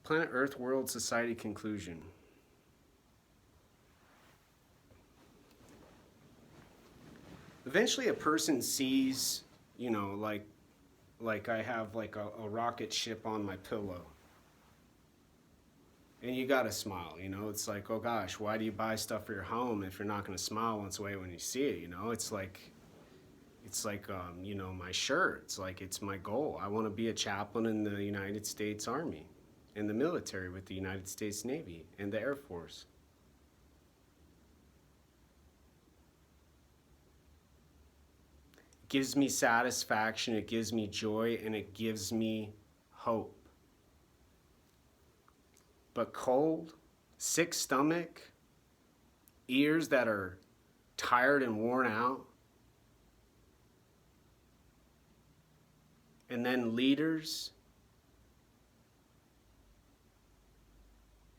Planet Earth World Society conclusion. Eventually a person sees, like I have like a rocket ship on my pillow. And you gotta smile, It's like, oh gosh, why do you buy stuff for your home if you're not gonna smile once away when you see it, It's like my shirt. It's like it's my goal. I want to be a chaplain in the United States Army, in the military with the United States Navy and the Air Force. It gives me satisfaction, it gives me joy, and it gives me hope. But cold, sick stomach, ears that are tired and worn out, and then leaders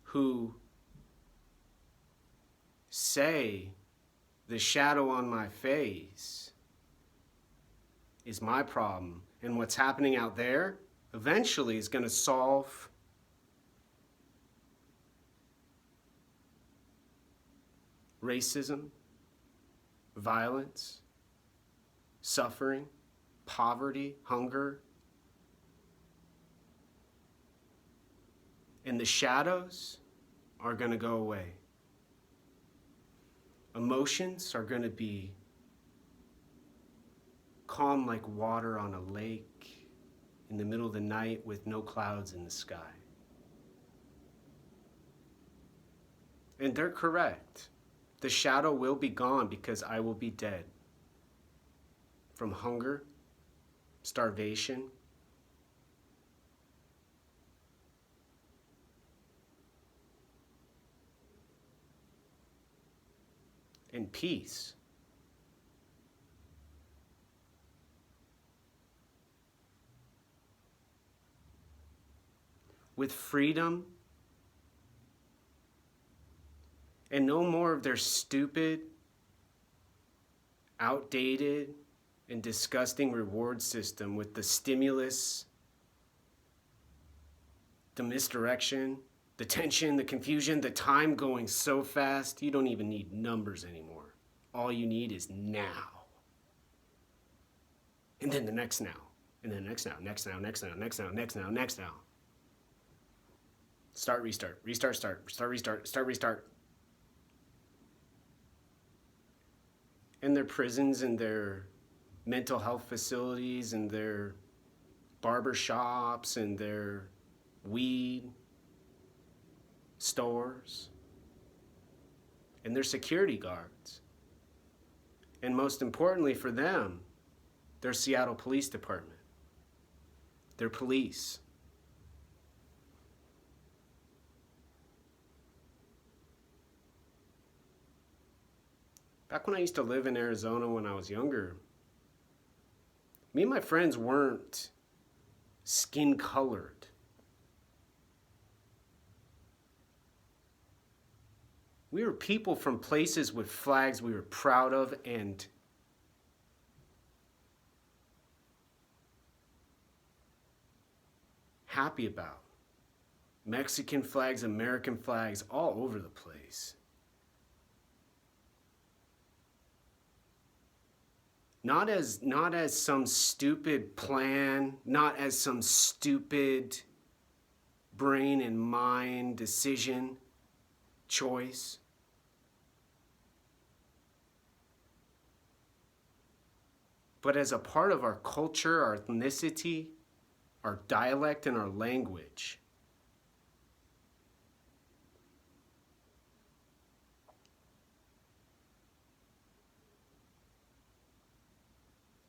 who say the shadow on my face is my problem, and what's happening out there eventually is going to solve racism, violence, suffering, poverty, hunger. And the shadows are going to go away. Emotions are going to be calm like water on a lake in the middle of the night with no clouds in the sky. And they're correct. The shadow will be gone because I will be dead from hunger, starvation, and peace. With freedom and no more of their stupid, outdated, and disgusting reward system with the stimulus, the misdirection, the tension, the confusion, the time going so fast, you don't even need numbers anymore. All you need is now. And then the next now. And then next now, next now, next now, next now, next now, next now. Start, restart, restart, start, start, restart, start, restart. And their prisons and their mental health facilities and their barber shops and their weed stores and their security guards. And most importantly for them, their Seattle Police Department, their police. Back when I used to live in Arizona when I was younger, me and my friends weren't skin colored. We were people from places with flags we were proud of and happy about. Mexican flags, American flags, all over the place. Not as some stupid plan, not as some stupid brain and mind decision, choice. But as a part of our culture, our ethnicity, our dialect, and our language.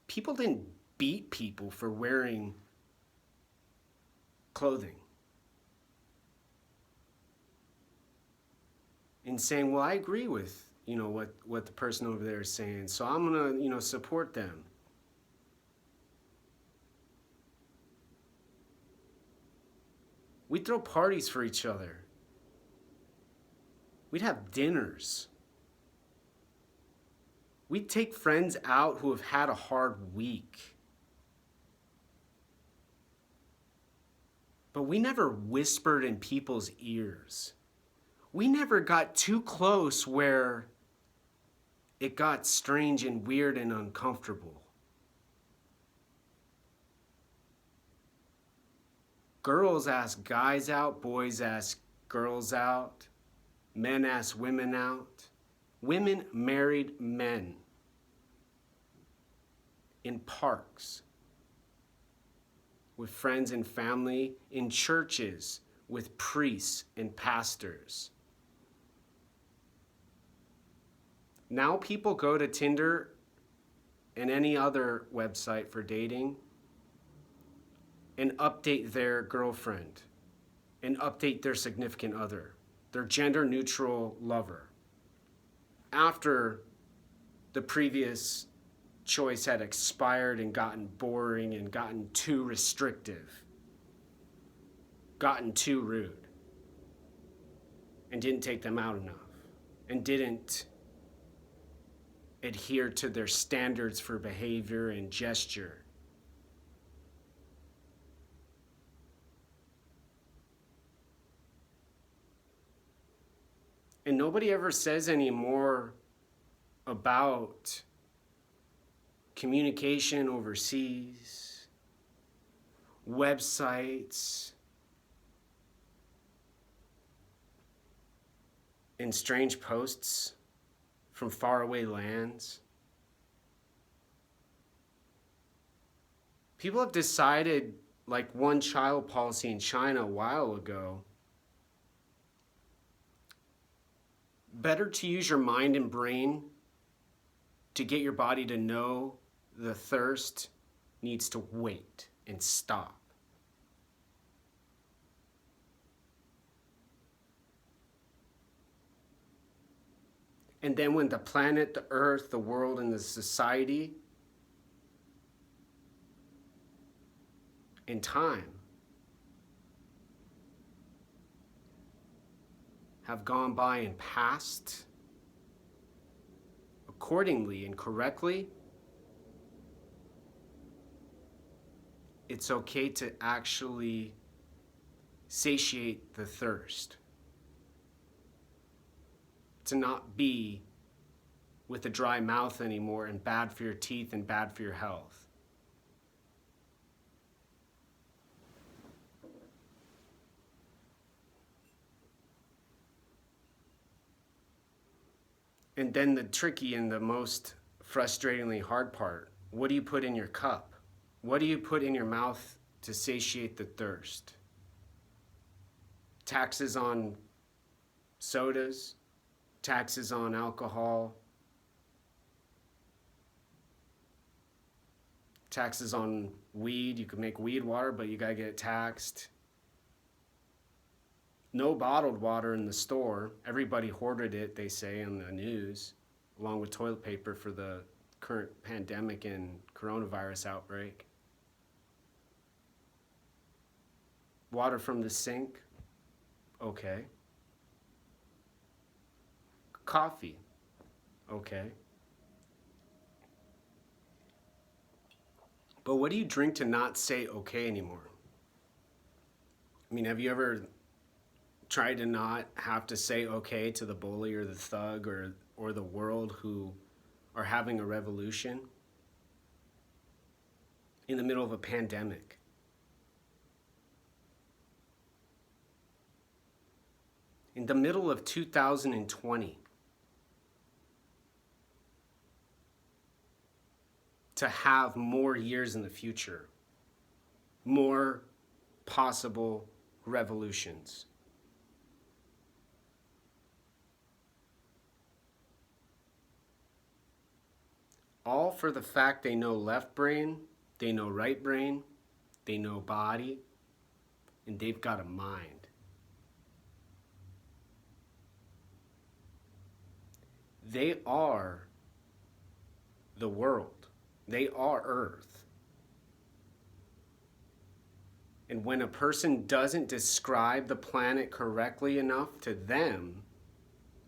People didn't beat people for wearing clothing. And saying, well, I agree with, what the person over there is saying, so I'm gonna, support them. We'd throw parties for each other. We'd have dinners. We'd take friends out who have had a hard week. But we never whispered in people's ears. We never got too close where it got strange and weird and uncomfortable. Girls ask guys out, boys ask girls out, men ask women out. Women married men in parks, with friends and family, in churches, with priests and pastors. Now people go to Tinder and any other website for dating and update their girlfriend and update their significant other, their gender neutral lover, after the previous choice had expired and gotten boring and gotten too restrictive, gotten too rude, and didn't take them out enough, and didn't adhere to their standards for behavior and gesture. And nobody ever says anymore about communication overseas, websites, and strange posts from faraway lands. People have decided, like one child policy in China a while ago, better to use your mind and brain to get your body to know the thirst needs to wait and stop. And then when the planet, the earth, the world, and the society and time have gone by and passed accordingly and correctly, it's okay to actually satiate the thirst. To not be with a dry mouth anymore and bad for your teeth and bad for your health. And then the tricky and the most frustratingly hard part, what do you put in your cup? What do you put in your mouth to satiate the thirst? Taxes on sodas, taxes on alcohol, taxes on weed. You can make weed water, but you gotta get it taxed. No bottled water in the store. Everybody hoarded it, they say on the news, along with toilet paper for the current pandemic and coronavirus outbreak. Water from the sink, okay. Coffee, okay. But what do you drink to not say okay anymore? I mean, have you ever tried to not have to say okay to the bully or the thug or the world who are having a revolution in the middle of a pandemic? In the middle of 2020, to have more years in the future, more possible revolutions. All for the fact they know left brain, they know right brain, they know body, and they've got a mind. They are the world. They are Earth. And when a person doesn't describe the planet correctly enough to them,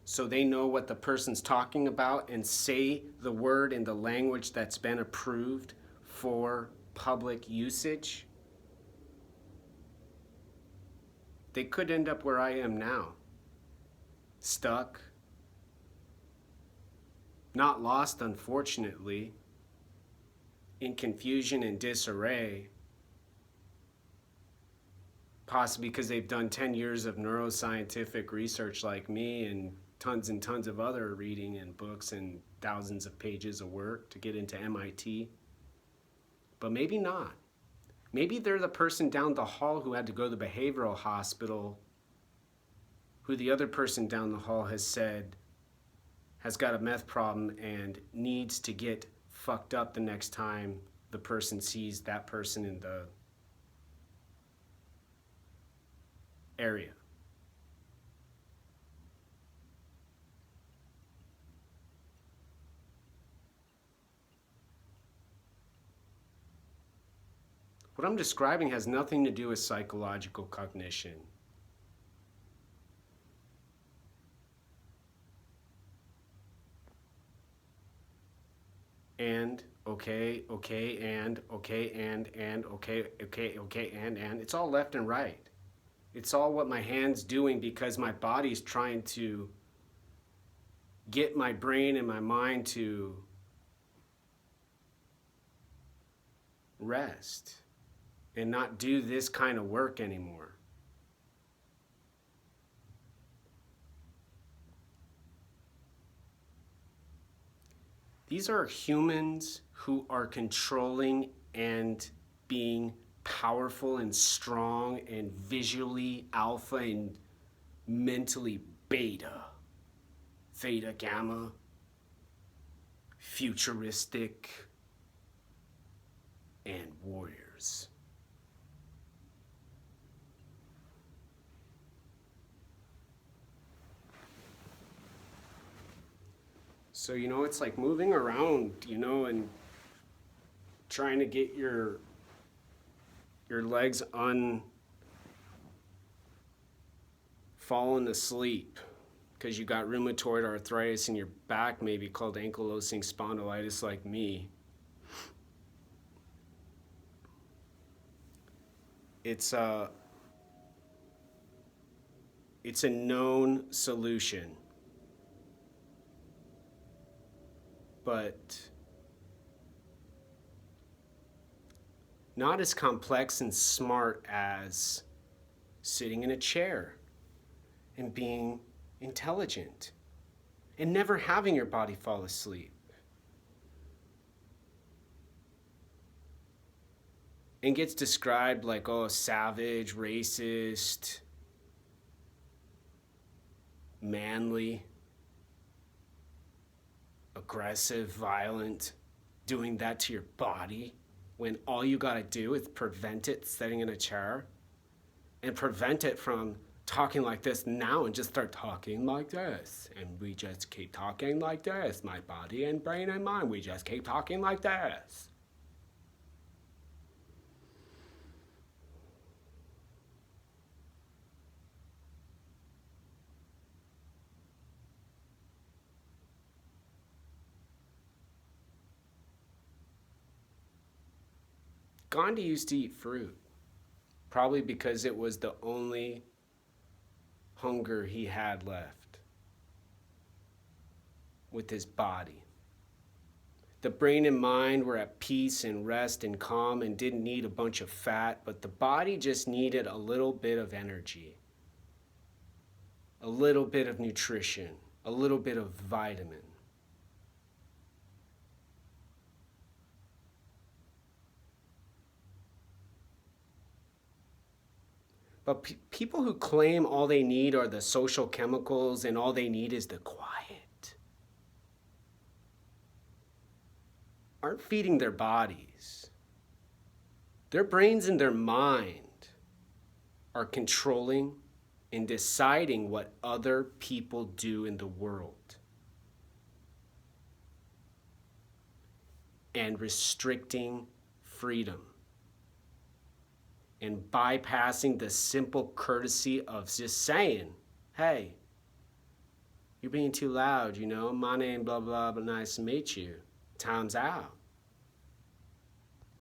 so they know what the person's talking about and say the word in the language that's been approved for public usage, they could end up where I am now. Stuck. Not lost, unfortunately, in confusion and disarray. Possibly because they've done 10 years of neuroscientific research like me and tons of other reading and books and thousands of pages of work to get into MIT. But maybe not. Maybe they're the person down the hall who had to go to the behavioral hospital, who the other person down the hall has said has got a meth problem and needs to get fucked up the next time the person sees that person in the area. What I'm describing has nothing to do with psychological cognition. And, okay, and. It's all left and right. It's all what my hand's doing because my body's trying to get my brain and my mind to rest and not do this kind of work anymore. These are humans who are controlling and being powerful and strong and visually alpha and mentally beta, theta, gamma, futuristic, and warriors. So, it's like moving around, and trying to get your legs falling asleep because you got rheumatoid arthritis in your back, maybe called ankylosing spondylitis like me. It's a known solution. But not as complex and smart as sitting in a chair and being intelligent and never having your body fall asleep. And gets described like, savage, racist, manly, aggressive, violent, doing that to your body when all you gotta do is prevent it sitting in a chair and prevent it from talking like this now and just start talking like this. And we just keep talking like this, my body and brain and mind, we just keep talking like this. Gandhi used to eat fruit, probably because it was the only hunger he had left with his body. The brain and mind were at peace and rest and calm and didn't need a bunch of fat, but the body just needed a little bit of energy, a little bit of nutrition, a little bit of vitamin. But people who claim all they need are the social chemicals and all they need is the quiet aren't feeding their bodies. Their brains and their mind are controlling and deciding what other people do in the world and restricting freedom and bypassing the simple courtesy of just saying, hey, you're being too loud, my name, blah, blah, but nice to meet you. Time's out.